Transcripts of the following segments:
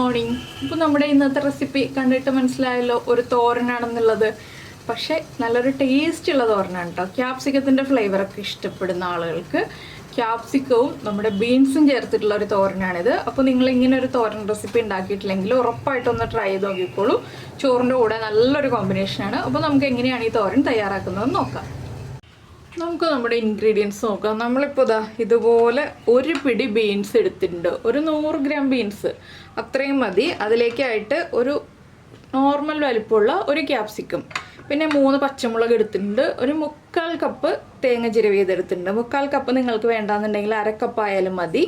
Morning. ഇപ്പോൾ നമ്മുടെ ഇന്നത്തെ റെസിപ്പി കണ്ടിട്ട് മനസ്സിലായല്ലോ, ഒരു തോരനാണെന്നുള്ളത്. പക്ഷേ നല്ലൊരു ടേസ്റ്റുള്ള തോരനാണ് കേട്ടോ. ക്യാപ്സിക്കത്തിൻ്റെ ഫ്ലേവറൊക്കെ ഇഷ്ടപ്പെടുന്ന ആളുകൾക്ക് ക്യാപ്സിക്കവും നമ്മുടെ ബീൻസും ചേർത്തിട്ടുള്ള ഒരു തോരനാണിത്. അപ്പോൾ നിങ്ങളിങ്ങനെ ഒരു തോരൻ റെസിപ്പി ഉണ്ടാക്കിയിട്ടില്ലെങ്കിൽ ഉറപ്പായിട്ടൊന്ന് ട്രൈ ചെയ്ത് നോക്കിക്കോളൂ. ചോറിൻ്റെ കൂടെ നല്ലൊരു കോമ്പിനേഷനാണ്. അപ്പോൾ നമുക്ക് എങ്ങനെയാണ് ഈ തോരൻ തയ്യാറാക്കുന്നതെന്ന് നോക്കാം. നമുക്ക് നമ്മുടെ ഇൻഗ്രീഡിയൻസ് നോക്കാം. നമ്മളിപ്പോൾ ഇതുപോലെ ഒരു പിടി ബീൻസ് എടുത്തിട്ടുണ്ട്. ഒരു 100 ഗ്രാം ബീൻസ് അത്രയും മതി. അതിലേക്കായിട്ട് ഒരു നോർമൽ വലിപ്പമുള്ള ഒരു ക്യാപ്സിക്കം, പിന്നെ 3 പച്ചമുളക് എടുത്തിട്ടുണ്ട്. ഒരു 3/4 കപ്പ് തേങ്ങ ചിരവിയതെടുത്തിട്ടുണ്ട്. 3/4 കപ്പ് നിങ്ങൾക്ക് വേണ്ടാന്നുണ്ടെങ്കിൽ 1/2 കപ്പ് ആയാലും മതി.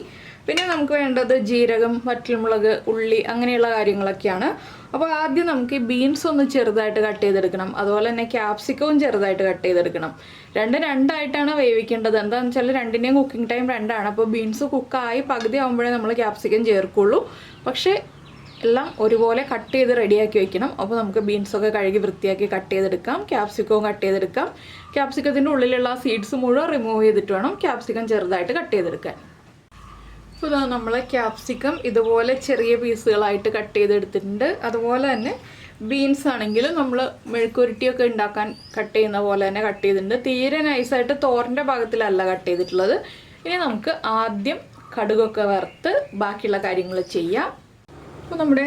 പിന്നെ നമുക്ക് വേണ്ടത് ജീരകം, വറ്റൽമുളക്, ഉള്ളി അങ്ങനെയുള്ള കാര്യങ്ങളൊക്കെയാണ്. അപ്പോൾ ആദ്യം നമുക്ക് ഈ ബീൻസ് ഒന്ന് ചെറുതായിട്ട് കട്ട് ചെയ്തെടുക്കണം. അതുപോലെ തന്നെ ക്യാപ്സിക്കവും ചെറുതായിട്ട് കട്ട് ചെയ്തെടുക്കണം. രണ്ടായിട്ടാണ് വേവിക്കേണ്ടത്. എന്താണെന്ന് വെച്ചാൽ രണ്ടിൻ്റെയും കുക്കിംഗ് ടൈം 2ആണ്. അപ്പോൾ ബീൻസ് കുക്കായി പകുതി ആകുമ്പോഴേ നമ്മൾ ക്യാപ്സിക്കം ചേർക്കുള്ളൂ. പക്ഷേ എല്ലാം ഒരുപോലെ കട്ട് ചെയ്ത് റെഡിയാക്കി വെക്കണം. അപ്പോൾ നമുക്ക് ബീൻസൊക്കെ കഴുകി വൃത്തിയാക്കി കട്ട് ചെയ്തെടുക്കാം. ക്യാപ്സിക്കവും കട്ട് ചെയ്തെടുക്കാം. ക്യാപ്സിക്കത്തിൻ്റെ ഉള്ളിലുള്ള സീഡ്സ് മുഴുവൻ റിമൂവ് ചെയ്തിട്ട് വേണം ക്യാപ്സിക്കം ചെറുതായിട്ട് കട്ട് ചെയ്തെടുക്കാൻ. ഇപ്പോൾ നമ്മൾ ക്യാപ്സിക്കം ഇതുപോലെ ചെറിയ പീസുകളായിട്ട് കട്ട് ചെയ്തെടുത്തിട്ടുണ്ട്. അതുപോലെ തന്നെ ബീൻസ് ആണെങ്കിൽ നമ്മൾ മെഴുക്കുരുട്ടിയൊക്കെ ഉണ്ടാക്കാൻ കട്ട് ചെയ്യുന്ന പോലെ തന്നെ കട്ട് ചെയ്തിട്ടുണ്ട്. തീരെ നൈസായിട്ട് തോരൻ്റെ ഭാഗത്തിലല്ല കട്ട് ചെയ്തിട്ടുള്ളത്. ഇനി നമുക്ക് ആദ്യം കടുകൊക്കെ വറുത്ത് ബാക്കിയുള്ള കാര്യങ്ങൾ ചെയ്യാം. അപ്പോൾ നമ്മുടെ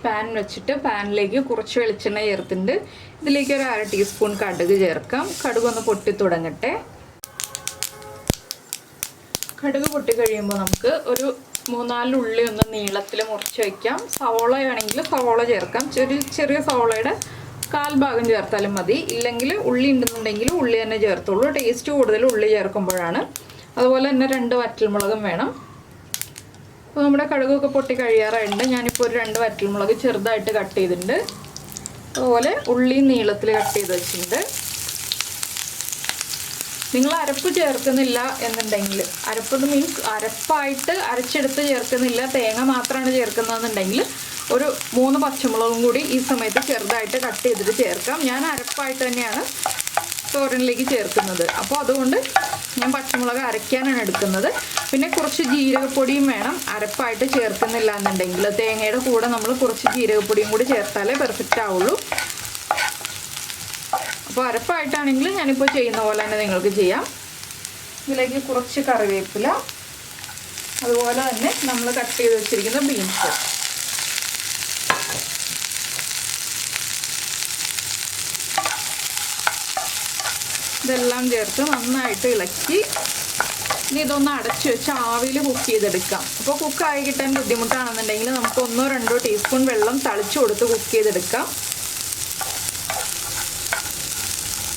പാൻ വെച്ചിട്ട് പാനിലേക്ക് കുറച്ച് വെളിച്ചെണ്ണ ചേർത്തിട്ടുണ്ട്. ഇതിലേക്ക് ഒരു 1/2 ടീസ്പൂൺ കടുക് ചേർക്കാം. കടുകൊന്ന് പൊട്ടി തുടങ്ങട്ടെ. കടുക് പൊട്ടി കഴിയുമ്പോൾ നമുക്ക് ഒരു 3-4 ഉള്ളി ഒന്ന് നീളത്തിൽ മുറിച്ച് വയ്ക്കാം. സവോള ആണെങ്കിൽ സവോള ചേർക്കാം. ചെറിയ സവോളയുടെ 1/4 ഭാഗം ചേർത്താലും മതി. ഇല്ലെങ്കിൽ ഉള്ളി ഉണ്ടെന്നുണ്ടെങ്കിൽ ഉള്ളി തന്നെ ചേർത്തുള്ളൂ. ടേസ്റ്റ് കൂടുതൽ ഉള്ളി ചേർക്കുമ്പോഴാണ്. അതുപോലെ തന്നെ 2 വറ്റൽമുളകും വേണം. അപ്പോൾ നമ്മുടെ കടുകൊക്കെ പൊട്ടി കഴിയാറായിട്ടുണ്ട്. ഞാനിപ്പോൾ ഒരു 2 വറ്റൽമുളക് ചെറുതായിട്ട് കട്ട് ചെയ്തിട്ടുണ്ട്. അതുപോലെ ഉള്ളി നീളത്തിൽ കട്ട് ചെയ്ത് വെച്ചിട്ടുണ്ട്. നിങ്ങൾ അരപ്പ് ചേർക്കുന്നില്ല എന്നുണ്ടെങ്കിൽ, അരപ്പ് മീൻസ് അരപ്പായിട്ട് അരച്ചെടുത്ത് ചേർക്കുന്നില്ല, തേങ്ങ മാത്രമാണ് ചേർക്കുന്നതെന്നുണ്ടെങ്കിൽ ഒരു 3 പച്ചമുളകും കൂടി ഈ സമയത്ത് ചെറുതായിട്ട് കട്ട് ചെയ്തിട്ട് ചേർക്കാം. ഞാൻ അരപ്പായിട്ട് തന്നെയാണ് തോരനിലേക്ക് ചേർക്കുന്നത്. അപ്പോൾ അതുകൊണ്ട് ഞാൻ പച്ചമുളക് അരയ്ക്കാനാണ് എടുക്കുന്നത്. പിന്നെ കുറച്ച് ജീരകപ്പൊടിയും വേണം. അരപ്പായിട്ട് ചേർക്കുന്നില്ല എന്നുണ്ടെങ്കിൽ തേങ്ങയുടെ കൂടെ നമ്മൾ കുറച്ച് ജീരകപ്പൊടിയും കൂടി ചേർത്താലേ പെർഫെക്റ്റ് ആവുള്ളൂ. അപ്പോൾ അരപ്പായിട്ടാണെങ്കിൽ ഞാനിപ്പോൾ ചെയ്യുന്ന പോലെ തന്നെ നിങ്ങൾക്ക് ചെയ്യാം. ഇതിലേക്ക് കുറച്ച് കറിവേപ്പില, അതുപോലെ തന്നെ നമ്മൾ കട്ട് ചെയ്ത് വെച്ചിരിക്കുന്ന ബീൻസ്, ഇതെല്ലാം ചേർത്ത് നന്നായിട്ട് ഇളക്കി ഇനി ഇതൊന്ന് അടച്ചു വെച്ച് ആവിയിൽ കുക്ക് ചെയ്തെടുക്കാം. അപ്പോൾ കുക്കായി കിട്ടാൻ ബുദ്ധിമുട്ടാണെന്നുണ്ടെങ്കിൽ നമുക്ക് 1-2 ടീസ്പൂൺ വെള്ളം തളിച്ചു കൊടുത്ത് കുക്ക് ചെയ്തെടുക്കാം.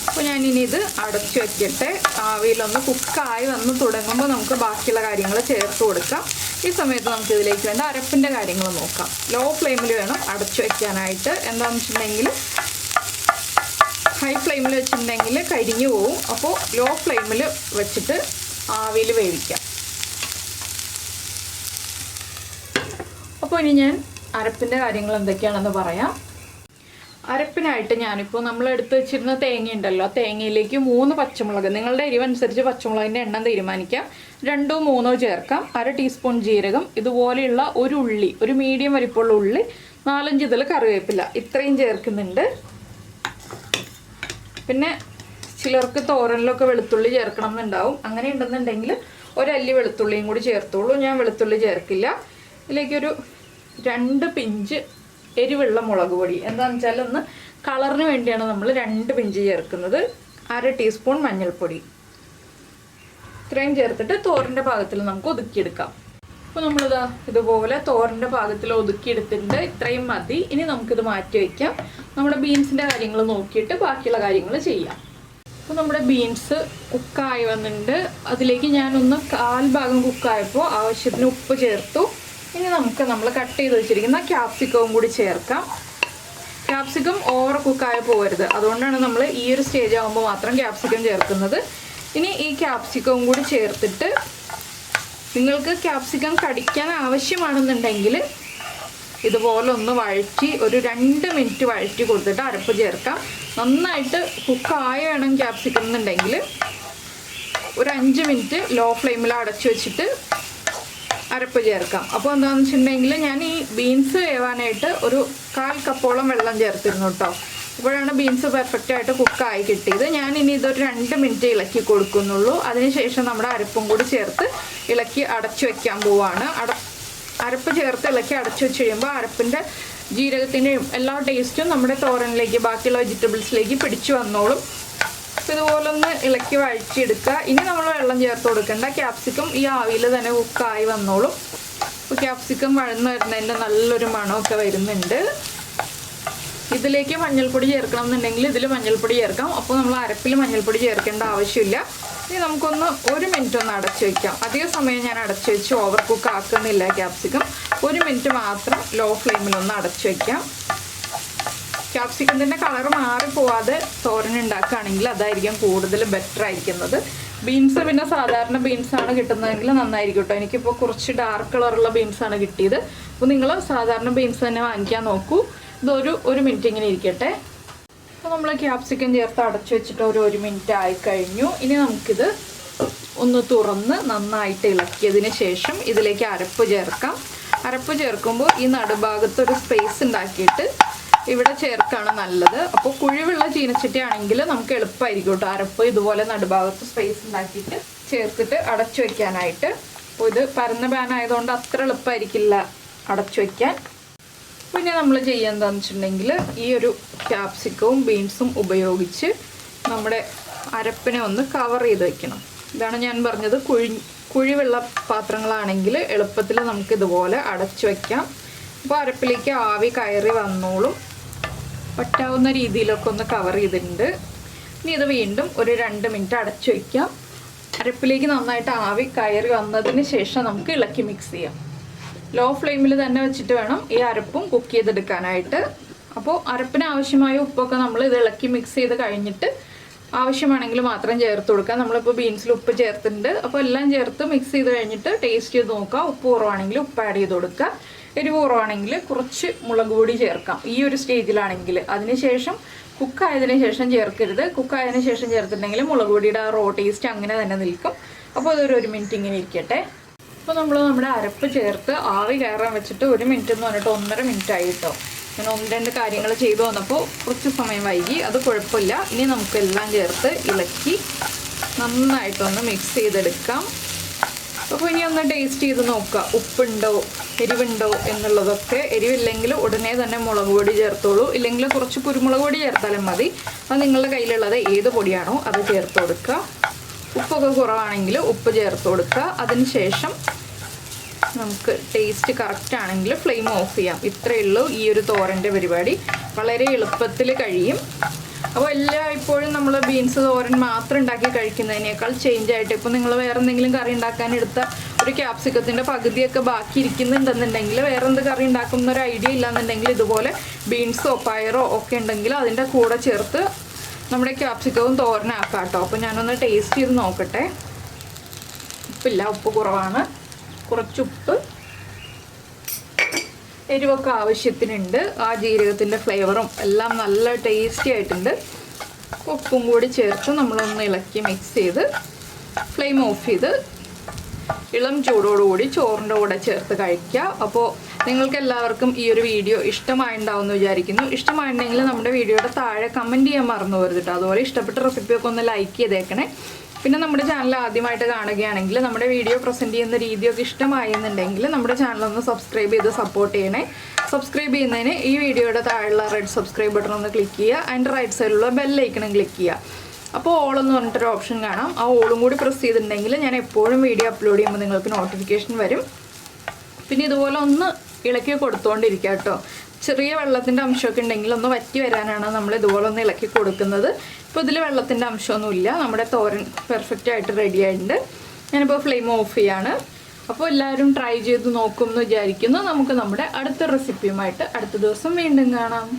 അപ്പോൾ ഞാനിനി ഇത് അടച്ചു വയ്ക്കട്ടെ. ആവിയിലൊന്ന് കുക്കായി വന്ന് തുടങ്ങുമ്പോൾ നമുക്ക് ബാക്കിയുള്ള കാര്യങ്ങൾ ചേർത്ത് കൊടുക്കാം. ഈ സമയത്ത് നമുക്ക് ഇതിലേക്ക് വേണ്ട അരപ്പിൻ്റെ കാര്യങ്ങൾ നോക്കാം. ലോ ഫ്ലെയിമിൽ വേണം അടച്ചു വയ്ക്കാനായിട്ട്. എന്താണെന്ന് വെച്ചിട്ടുണ്ടെങ്കിൽ ഹൈ ഫ്ലെയിമിൽ വെച്ചിട്ടുണ്ടെങ്കിൽ കരിഞ്ഞു പോവും. അപ്പോൾ ലോ ഫ്ലെയിമിൽ വെച്ചിട്ട് ആവിയിൽ വേവിക്കാം. അപ്പോൾ ഇനി ഞാൻ അരപ്പിൻ്റെ കാര്യങ്ങൾ എന്തൊക്കെയാണെന്ന് പറയാം. അരപ്പിനായിട്ട് ഞാനിപ്പോൾ നമ്മൾ എടുത്ത് വെച്ചിരുന്ന തേങ്ങ ഉണ്ടല്ലോ, തേങ്ങയിലേക്ക് 3 പച്ചമുളക്, നിങ്ങളുടെ എരിവനുസരിച്ച് പച്ചമുളകിൻ്റെ എണ്ണം തീരുമാനിക്കാം. 2-3 ചേർക്കാം. 1/2 ടീസ്പൂൺ ജീരകം, ഇതുപോലെയുള്ള ഒരു ഉള്ളി, ഒരു മീഡിയം വലിപ്പമുള്ള ഉള്ളി, 4-5 ഇതിൽ കറിവേപ്പില, ഇത്രയും ചേർക്കുന്നുണ്ട്. പിന്നെ ചിലർക്ക് തോരനിലൊക്കെ വെളുത്തുള്ളി ചേർക്കണം എന്നുണ്ടാവും. അങ്ങനെ ഉണ്ടെന്നുണ്ടെങ്കിൽ ഒരല്ലി വെളുത്തുള്ളിയും കൂടി ചേർത്തോളൂ. ഞാൻ വെളുത്തുള്ളി ചേർക്കില്ല. ഇതിലേക്കൊരു 2 പിഞ്ച് എരിവുള്ള മുളക് പൊടി, എന്താണെന്ന് വെച്ചാൽ ഒന്ന് കളറിന് വേണ്ടിയാണ് നമ്മൾ 2 പിഞ്ച് ചേർക്കുന്നത്. 1/2 ടീസ്പൂൺ മഞ്ഞൾപ്പൊടി, ഇത്രയും ചേർത്തിട്ട് തോരൻ്റെ പാകത്തിൽ നമുക്ക് ഒതുക്കിയെടുക്കാം. അപ്പോൾ നമ്മളിതാ ഇതുപോലെ തോരൻ്റെ പാകത്തിൽ ഒതുക്കിയെടുത്തിട്ടുണ്ട്. ഇത്രയും മതി. ഇനി നമുക്കിത് മാറ്റി വയ്ക്കാം. നമ്മുടെ ബീൻസിൻ്റെ കാര്യങ്ങൾ നോക്കിയിട്ട് ബാക്കിയുള്ള കാര്യങ്ങൾ ചെയ്യാം. അപ്പോൾ നമ്മുടെ ബീൻസ് കുക്കായി വന്നിട്ടുണ്ട്. അതിലേക്ക് ഞാനൊന്ന് 1/4 ഭാഗം കുക്കായപ്പോൾ ആവശ്യത്തിന് ഉപ്പ് ചേർത്തു. ഇനി നമുക്ക് നമ്മൾ കട്ട് ചെയ്ത് വെച്ചിരിക്കുന്ന ക്യാപ്സിക്കവും കൂടി ചേർക്കാം. ക്യാപ്സിക്കം ഓവർ കുക്കായി പോകരുത്. അതുകൊണ്ടാണ് നമ്മൾ ഈ ഒരു സ്റ്റേജ് ആകുമ്പോൾ മാത്രം ക്യാപ്സിക്കം ചേർക്കുന്നത്. ഇനി ഈ ക്യാപ്സിക്കവും കൂടി ചേർത്തിട്ട് നിങ്ങൾക്ക് ക്യാപ്സിക്കം കടിക്കാൻ ആവശ്യമാണെന്നുണ്ടെങ്കിൽ ഇതുപോലെ ഒന്ന് വഴറ്റി ഒരു 2 മിനിറ്റ് വഴറ്റി കൊടുത്തിട്ട് അരപ്പ് ചേർക്കാം. നന്നായിട്ട് കുക്കായി വേണം ക്യാപ്സിക്കം എന്നുണ്ടെങ്കിൽ ഒരു 5 മിനിറ്റ് ലോ ഫ്ലെയിമിൽ അടച്ചു വെച്ചിട്ട് അരപ്പ് ചേർക്കാം. അപ്പോൾ എന്താണെന്ന് വെച്ചിട്ടുണ്ടെങ്കിൽ ഞാൻ ഈ ബീൻസ് വേവാനായിട്ട് ഒരു 1/4 കപ്പോളം വെള്ളം ചേർത്തിരുന്നു കേട്ടോ. അപ്പോഴാണ് ബീൻസ് പെർഫെക്റ്റ് ആയിട്ട് കുക്കായി കിട്ടിയത്. ഞാൻ ഇനി ഇതൊരു 2 മിനിറ്റ് ഇളക്കി കൊടുക്കുന്നുള്ളൂ. അതിനുശേഷം നമ്മുടെ അരപ്പും കൂടി ചേർത്ത് ഇളക്കി അടച്ചു വെക്കാൻ പോവാണ്. അരപ്പ് ചേർത്ത് ഇളക്കി അടച്ചു വെച്ച് കഴിയുമ്പോൾ അരപ്പിൻ്റെ ജീരകത്തിൻ്റെയും എല്ലാ ടേസ്റ്റും നമ്മുടെ തോരനിലേക്ക് ബാക്കിയുള്ള വെജിറ്റബിൾസിലേക്ക് പിടിച്ചു വന്നോളും. അപ്പോൾ ഇതുപോലെ ഒന്ന് ഇളക്കി വഴറ്റിയെടുക്കുക. ഇനി നമ്മൾ വെള്ളം ചേർത്ത് കൊടുക്കേണ്ട. ക്യാപ്സിക്കം ഈ ആവിയിൽ തന്നെ കുക്കായി വന്നോളും. അപ്പോൾ ക്യാപ്സിക്കം വഴന്ന് വരുന്നതിൻ്റെ നല്ലൊരു മണമൊക്കെ വരുന്നുണ്ട്. ഇതിലേക്ക് മഞ്ഞൾപ്പൊടി ചേർക്കണം എന്നുണ്ടെങ്കിൽ ഇതിൽ മഞ്ഞൾപ്പൊടി ചേർക്കാം. അപ്പോൾ നമ്മൾ അരപ്പിൽ മഞ്ഞൾപ്പൊടി ചേർക്കേണ്ട ആവശ്യമില്ല. ഇനി നമുക്കൊന്ന് 1 മിനിറ്റ് ഒന്ന് അടച്ചു വയ്ക്കാം. അധിക സമയം ഞാൻ അടച്ചു വെച്ച് ഓവർ കുക്ക് ആക്കുന്നില്ല ക്യാപ്സിക്കം. 1 മിനിറ്റ് മാത്രം ലോ ഫ്ലെയിമിലൊന്ന് അടച്ചു വയ്ക്കാം. ക്യാപ്സിക്കത്തിൻ്റെ കളർ മാറിപ്പോവാതെ തോരൻ ഉണ്ടാക്കുകയാണെങ്കിൽ അതായിരിക്കും കൂടുതൽ ബെറ്റർ ആയിരിക്കുന്നത്. ബീൻസ് പിന്നെ സാധാരണ ബീൻസാണ് കിട്ടുന്നതെങ്കിൽ നന്നായിരിക്കും കേട്ടോ. എനിക്കിപ്പോൾ കുറച്ച് ഡാർക്ക് കളറുള്ള ബീൻസാണ് കിട്ടിയത്. അപ്പോൾ നിങ്ങൾ സാധാരണ ബീൻസ് തന്നെ വാങ്ങിക്കാൻ നോക്കൂ. ഇതൊരു 1 മിനിറ്റ് ഇങ്ങനെ ഇരിക്കട്ടെ. അപ്പോൾ നമ്മൾ ക്യാപ്സിക്കം ചേർത്ത് അടച്ചു വെച്ചിട്ട് ഒരു 1 മിനിറ്റ് ആയിക്കഴിഞ്ഞു. ഇനി നമുക്കിത് ഒന്ന് തുറന്ന് നന്നായിട്ട് ഇളക്കിയതിന് ശേഷം ഇതിലേക്ക് അരപ്പ് ചേർക്കാം. അരപ്പ് ചേർക്കുമ്പോൾ ഈ നടുഭാഗത്ത് ഒരു സ്പേസ് ഉണ്ടാക്കിയിട്ട് ഇവിടെ ചേർക്കാണ് നല്ലത്. അപ്പോൾ കുഴിവുള്ള ചീനച്ചട്ടി ആണെങ്കിൽ നമുക്ക് എളുപ്പമായിരിക്കും കേട്ടോ അരപ്പ് ഇതുപോലെ നടുഭാഗത്ത് സ്പേസ് ഉണ്ടാക്കിയിട്ട് ചേർത്തിട്ട് അടച്ചു വയ്ക്കാനായിട്ട്. അപ്പോൾ ഇത് പരന്ന പാൻ ആയതുകൊണ്ട് അത്ര എളുപ്പമായിരിക്കില്ല അടച്ചു വയ്ക്കാൻ. പിന്നെ നമ്മൾ ചെയ്യുന്നതെന്ന് വെച്ചിട്ടുണ്ടെങ്കിൽ ഈ ഒരു ക്യാപ്സിക്കവും ബീൻസും ഉപയോഗിച്ച് നമ്മുടെ അരപ്പിനെ ഒന്ന് കവർ ചെയ്ത് വെക്കണം. ഇതാണ് ഞാൻ പറഞ്ഞത്. കുഴിവെള്ള പാത്രങ്ങളാണെങ്കിൽ എളുപ്പത്തിൽ നമുക്ക് ഇതുപോലെ അടച്ചു വയ്ക്കാം. അപ്പോൾ അരപ്പിലേക്ക് ആവി കയറി വന്നോളും. പറ്റാവുന്ന രീതിയിലൊക്കെ ഒന്ന് കവർ ചെയ്തിട്ടുണ്ട്. ഇനി ഇത് വീണ്ടും ഒരു 2 മിനിറ്റ് അടച്ചു വയ്ക്കാം. അരപ്പിലേക്ക് നന്നായിട്ട് ആവി കയറി വന്നതിന് ശേഷം നമുക്ക് ഇളക്കി മിക്സ് ചെയ്യാം. ലോ ഫ്ലെയിമിൽ തന്നെ വെച്ചിട്ട് വേണം ഈ അരപ്പും കുക്ക് ചെയ്തെടുക്കാനായിട്ട്. അപ്പോൾ അരപ്പിന് ആവശ്യമായ ഉപ്പൊക്കെ നമ്മൾ ഇത് ഇളക്കി മിക്സ് ചെയ്ത് കഴിഞ്ഞിട്ട് ആവശ്യമാണെങ്കിൽ മാത്രം ചേർത്ത് കൊടുക്കുക. നമ്മളിപ്പോൾ ബീൻസിൽ ഉപ്പ് ചേർത്തിട്ടുണ്ട്. അപ്പോൾ എല്ലാം ചേർത്ത് മിക്സ് ചെയ്ത് കഴിഞ്ഞിട്ട് ടേസ്റ്റ് ചെയ്ത് നോക്കുക. ഉപ്പ് കുറവാണെങ്കിൽ ഉപ്പ് ആഡ് ചെയ്ത് കൊടുക്കുക. എരിവ് കുറവാണെങ്കിൽ കുറച്ച് മുളക് പൊടി ചേർക്കാം ഈ ഒരു സ്റ്റേജിലാണെങ്കിൽ. അതിനുശേഷം കുക്കായതിനു ശേഷം ചേർക്കരുത്. കുക്കായതിനു ശേഷം ചേർത്തിട്ടുണ്ടെങ്കിൽ മുളക് പൊടിയുടെ റോ ടേസ്റ്റ് അങ്ങനെ തന്നെ നിൽക്കും. അപ്പോൾ അതൊരു 1 മിനിറ്റ് ഇങ്ങനെ ഇരിക്കട്ടെ. അപ്പോൾ നമ്മൾ നമ്മുടെ അരപ്പ് ചേർത്ത് ആവി കയറാൻ വെച്ചിട്ട് 1 മിനിറ്റ് എന്ന് പറഞ്ഞിട്ട് 1.5 മിനിറ്റ് ആയി കേട്ടോ. ഞാൻ 1-2 കാര്യങ്ങൾ ചെയ്തു വന്നപ്പോൾ കുറച്ച് സമയം വൈകി. അത് കുഴപ്പമില്ല. ഇനി നമുക്കെല്ലാം ചേർത്ത് ഇളക്കി നന്നായിട്ടൊന്ന് മിക്സ് ചെയ്തെടുക്കാം. അപ്പോൾ ഇനി ഒന്ന് ടേസ്റ്റ് ചെയ്ത് നോക്കുക. ഉപ്പുണ്ടോ എരിവുണ്ടോ എന്നുള്ളതൊക്കെ. എരിവില്ലെങ്കിൽ ഉടനെ തന്നെ മുളക് പൊടി ചേർത്തോളൂ. ഇല്ലെങ്കിൽ കുറച്ച് കുരുമുളക് പൊടി ചേർത്താലും മതി. അത് നിങ്ങളുടെ കയ്യിലുള്ളത് ഏത് പൊടിയാണോ അത് ചേർത്ത് കൊടുക്കുക. ഉപ്പൊക്കെ കുറവാണെങ്കിൽ ഉപ്പ് ചേർത്ത് കൊടുക്കുക. അതിനുശേഷം നമുക്ക് ടേസ്റ്റ് കറക്റ്റ് ആണെങ്കിൽ ഫ്ലെയിം ഓഫ് ചെയ്യാം. ഇത്രയേ ഉള്ളൂ ഈ ഒരു തോരൻ്റെ പരിപാടി. വളരെ എളുപ്പത്തിൽ കഴിയും. അപ്പോൾ ഇപ്പോഴും നമ്മൾ ബീൻസ് തോരൻ മാത്രം ഉണ്ടാക്കി കഴിക്കുന്നതിനേക്കാൾ ചേഞ്ച് ആയിട്ട് ഇപ്പോൾ നിങ്ങൾ വേറെ എന്തെങ്കിലും കറി ഉണ്ടാക്കാൻ എടുത്ത ഒരു ക്യാപ്സിക്കത്തിൻ്റെ പകുതിയൊക്കെ ബാക്കി ഇരിക്കുന്നുണ്ടെന്നുണ്ടെങ്കിൽ വേറെ എന്ത് കറി ഉണ്ടാക്കുന്ന ഒരു ഐഡിയ ഇല്ലാന്നുണ്ടെങ്കിൽ ഇതുപോലെ ബീൻസോ പയറോ ഒക്കെ ഉണ്ടെങ്കിൽ അതിൻ്റെ കൂടെ ചേർത്ത് നമ്മുടെ ക്യാപ്സിക്കവും തോരനാക്കാം കേട്ടോ. അപ്പോൾ ഞാനൊന്ന് ടേസ്റ്റ് ചെയ്ത് നോക്കട്ടെ. ഉപ്പില്ല, ഉപ്പ് കുറവാണ്. കുറച്ചുപ്പ്, എരിവൊക്കെ ആവശ്യത്തിനുണ്ട്. ആ ജീരകത്തിൻ്റെ ഫ്ലേവറും എല്ലാം നല്ല ടേസ്റ്റി ആയിട്ടുണ്ട്. ഉപ്പും കൂടി ചേർത്ത് നമ്മളൊന്ന് ഇളക്കി മിക്സ് ചെയ്ത് ഫ്ലെയിം ഓഫ് ചെയ്ത് ഇളം ചൂടോടുകൂടി ചോറിൻ്റെ കൂടെ ചേർത്ത് കഴിക്കുക. അപ്പോൾ നിങ്ങൾക്ക് എല്ലാവർക്കും ഈ ഒരു വീഡിയോ ഇഷ്ടമായിട്ടുണ്ടാവുമെന്ന് വിചാരിക്കുന്നു. ഇഷ്ടമായിട്ടുണ്ടെങ്കിൽ നമ്മുടെ വീഡിയോയുടെ താഴെ കമൻറ്റ് ചെയ്യാൻ മറന്നു പോകരുത് കേട്ടോ. അതുപോലെ ഇഷ്ടപ്പെട്ട റെസിപ്പിയൊക്കെ ഒന്ന് ലൈക്ക് ചെയ്തേക്കണേ. പിന്നെ നമ്മുടെ ചാനൽ ആദ്യമായിട്ട് കാണുകയാണെങ്കിൽ നമ്മുടെ വീഡിയോ പ്രസൻറ്റ് ചെയ്യുന്ന രീതിയൊക്കെ ഇഷ്ടമായെന്നുണ്ടെങ്കിൽ നമ്മുടെ ചാനലൊന്ന് സബ്സ്ക്രൈബ് ചെയ്ത് സപ്പോർട്ട് ചെയ്യണേ. സബ്സ്ക്രൈബ് ചെയ്യുന്നതിന് ഈ വീഡിയോയുടെ താഴെയുള്ള റെഡ് സബ്സ്ക്രൈബ് ബട്ടൺ ഒന്ന് ക്ലിക്ക് ചെയ്യുക. അതിൻ്റെ റൈറ്റ് സൈഡിലുള്ള ബെല്ലൈക്കണം ക്ലിക്ക് ചെയ്യുക. അപ്പോൾ ഓളെന്ന് പറഞ്ഞിട്ടൊരു ഓപ്ഷൻ കാണാം. ആ ഓളും കൂടി പ്രസ് ചെയ്തിട്ടുണ്ടെങ്കിൽ ഞാൻ എപ്പോഴും വീഡിയോ അപ്ലോഡ് ചെയ്യുമ്പോൾ നിങ്ങൾക്ക് നോട്ടിഫിക്കേഷൻ വരും. പിന്നെ ഇതുപോലെ ഒന്ന് ഇളക്കി കൊടുത്തുകൊണ്ടിരിക്കുക കേട്ടോ. ചെറിയ വെള്ളത്തിൻ്റെ അംശമൊക്കെ ഉണ്ടെങ്കിൽ ഒന്ന് വറ്റി വരാനാണ് നമ്മൾ ഇതുപോലെ ഒന്ന് ഇളക്കി കൊടുക്കുന്നത്. ഇപ്പോൾ ഇതിൽ വെള്ളത്തിൻ്റെ അംശമൊന്നുമില്ല. നമ്മുടെ തോരൻ പെർഫെക്റ്റ് ആയിട്ട് റെഡി ആയിട്ടുണ്ട്. ഞാനിപ്പോൾ ഫ്ലെയിം ഓഫ് ചെയ്യാണ്. അപ്പോൾ എല്ലാവരും ട്രൈ ചെയ്ത് നോക്കുമെന്ന് വിചാരിക്കുന്നു. നമുക്ക് നമ്മുടെ അടുത്ത റെസിപ്പിയുമായിട്ട് അടുത്ത ദിവസം വീണ്ടും കാണാം.